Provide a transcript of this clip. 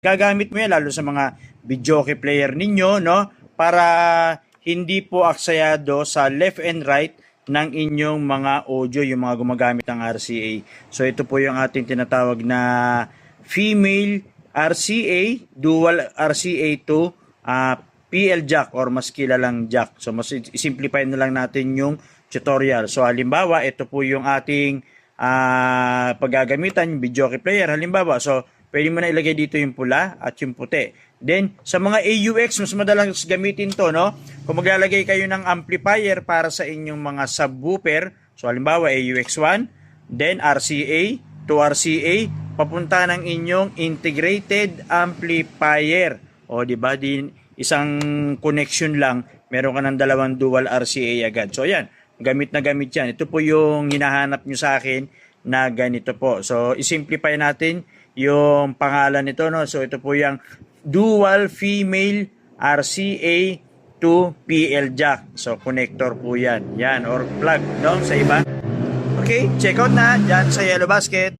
gagamit mo yan lalo sa mga videoke player ninyo, no? Para hindi po aksayado sa left and right ng inyong mga audio, yung mga gumagamit ng RCA. So ito po yung ating tinatawag na female RCA, dual RCA to PL jack or mas kilalang jack. So mas simplify na lang natin yung tutorial. So halimbawa, ito po yung ating paggagamitan, yung videoke player. Halimbawa, so pwede mo na ilagay dito yung pula at yung puti. Then, sa mga AUX, mas madalas gamitin to, no? Kung maglalagay kayo ng amplifier para sa inyong mga subwoofer, so halimbawa AUX 1, then RCA to RCA, papunta ng inyong integrated amplifier. O, di ba? Isang connection lang, meron ka ng dalawang dual RCA agad. So, ayan, gamit na gamit yan. Ito po yung hinahanap nyo sa akin na ganito po. So, isimplify natin yung pangalan nito, no? So, ito po yung dual female RCA to PL jack. So, connector po yan. Yan, or plug, no? Sa iba. Okay, check out na dyan sa Yellow Basket.